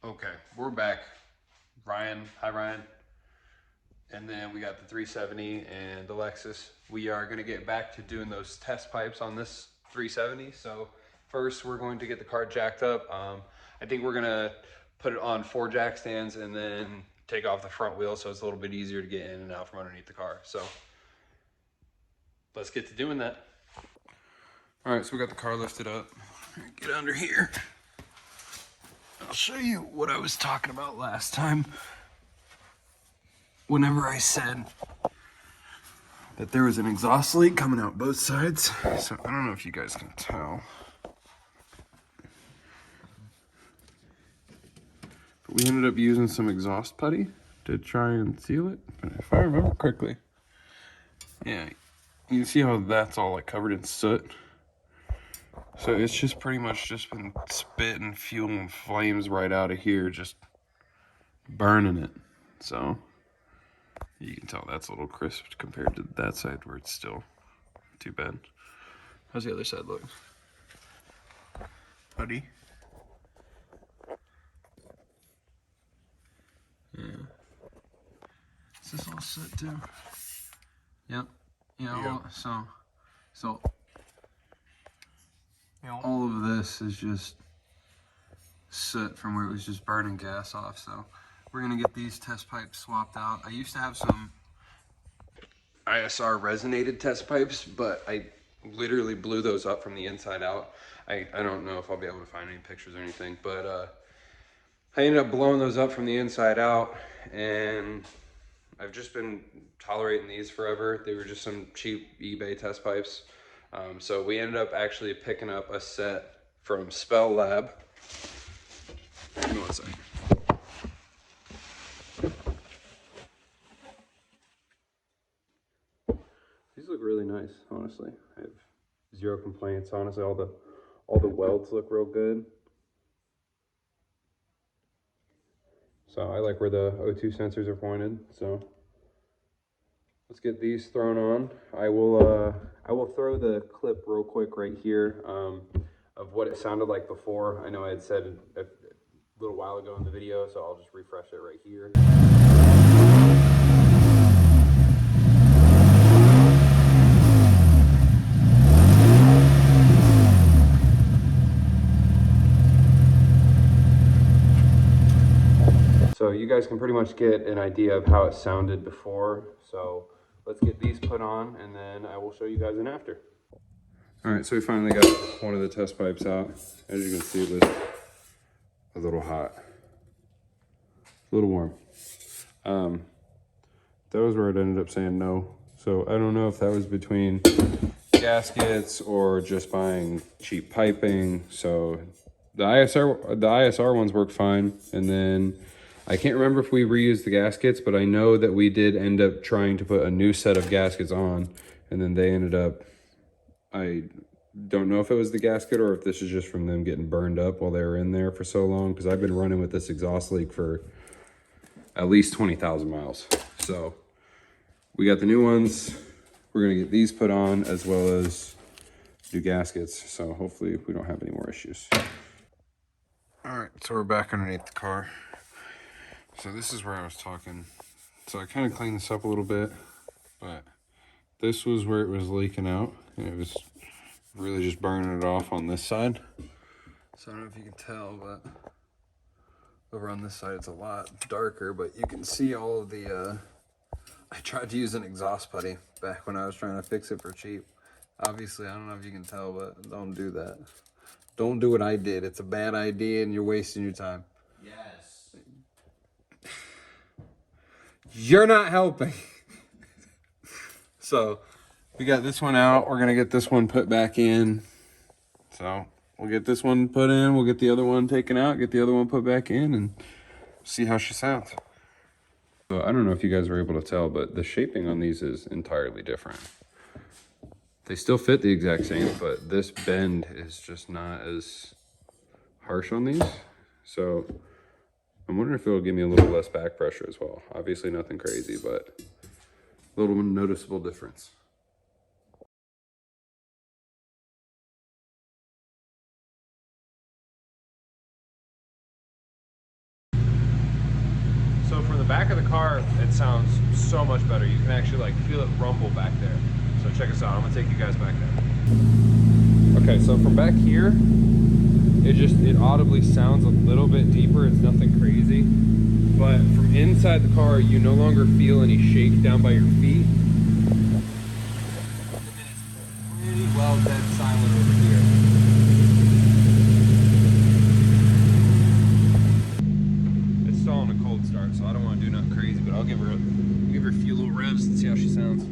Okay, we're back. Ryan, hi Ryan. And then we got the 370 and the Lexus. We are gonna get back to doing those test pipes on this 370. So first we're going to get the car jacked up. I think we're gonna put it on 4 jack stands and then take off the front wheel so it's a little bit easier to get in and out from underneath the car. So let's get to doing that. All right, so we got the car lifted up. Get under here. I'll show you what I was talking about last time. Whenever I said that there was an exhaust leak coming out both sides. So I don't know if you guys can tell. But we ended up using some exhaust putty to try and seal it. But if I remember correctly, yeah, you can see how that's all like covered in soot. So it's just pretty much just been spitting fuel and flames right out of here, just burning it. So you can tell that's a little crisp compared to that side where it's still too bad. How's the other side look? Buddy? Yeah. Is this all set too? Yep. Yeah. Yep. So all of this is just soot from where it was just burning gas off. So we're gonna get these test pipes swapped out. I used to have some ISR resonated test pipes, but I literally blew those up from the inside out. I don't know if I'll be able to find any pictures or anything, but I ended up blowing those up from the inside out, and I've just been tolerating these forever. They were just some cheap eBay test pipes. So we ended up actually picking up a set from Spelab. Give me one second. These look really nice, honestly. I have zero complaints. Honestly, all the welds look real good. So I like where the O2 sensors are pointed. So let's get these thrown on. I will throw the clip real quick right here of what it sounded like before. I know I had said a little while ago in the video, so I'll just refresh it right here. So you guys can pretty much get an idea of how it sounded before. So let's get these put on and then I will show you guys an after. All right, so we finally got one of the test pipes out. As you can see, it was a little hot, a little warm. That was where it ended up saying no. So I don't know if that was between gaskets or just buying cheap piping. So the ISR ones worked fine. And then I can't remember if we reused the gaskets, but I know that we did end up trying to put a new set of gaskets on, and then they ended up, I don't know if it was the gasket or if this is just from them getting burned up while they were in there for so long, because I've been running with this exhaust leak for at least 20,000 miles. So we got the new ones. We're gonna get these put on as well as new gaskets. So hopefully we don't have any more issues. All right, so we're back underneath the car. So this is where I was talking. So I kind of cleaned this up a little bit, but this was where it was leaking out, and it was really just burning it off on this side. So I don't know if you can tell, but over on this side it's a lot darker, but you can see all of the, I tried to use an exhaust putty back when I was trying to fix it for cheap. Obviously, I don't know if you can tell, but don't do that. Don't do what I did. It's a bad idea and you're wasting your time. Yes. You're not helping. So we got this one out. We're gonna get this one put back in. So we'll get this one put in. We'll get the other one taken out. Get the other one put back in and see how she sounds. So I don't know if you guys were able to tell, but the shaping on these is entirely different. They still fit the exact same, but this bend is just not as harsh on these. So I'm wondering if it'll give me a little less back pressure as well. Obviously nothing crazy, but a little noticeable difference. the back of the car, it sounds so much better. You can actually like feel it rumble back there. So check us out. I'm gonna take you guys back there. Okay, so from back here, it audibly sounds a little bit deeper. It's nothing crazy. But from inside the car, you no longer feel any shake down by your feet. Pretty well dead silent over here. It's stalling a cold start, so I don't want to do nothing crazy, but I'll give her a few little revs and see how she sounds.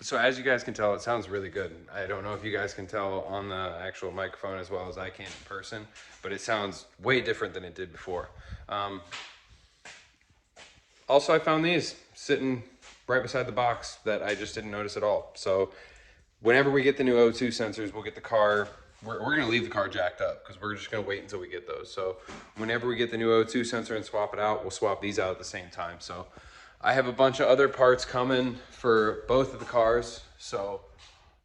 So as you guys can tell, it sounds really good. I don't know if you guys can tell on the actual microphone as well as I can in person, but it sounds way different than it did before. Also, I found these sitting right beside the box that I just didn't notice at all. So whenever we get the new O2 sensors, we'll get the car, we're gonna leave the car jacked up because we're just gonna wait until we get those. So whenever we get the new O2 sensor and swap it out, we'll swap these out at the same time. So I have a bunch of other parts coming for both of the cars. So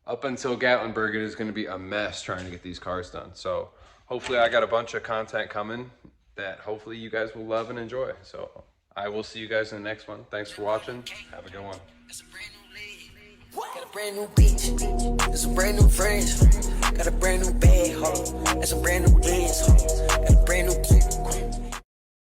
up until Gatlinburg, it is going to be a mess trying to get these cars done. So hopefully I got a bunch of content coming that hopefully you guys will love and enjoy. So I will see you guys in the next one. Thanks for watching. Have a good one. Got a brand new beach, and some brand new friends. Got a brand new bag, ho, and some brand new bands, ho. Got a brand new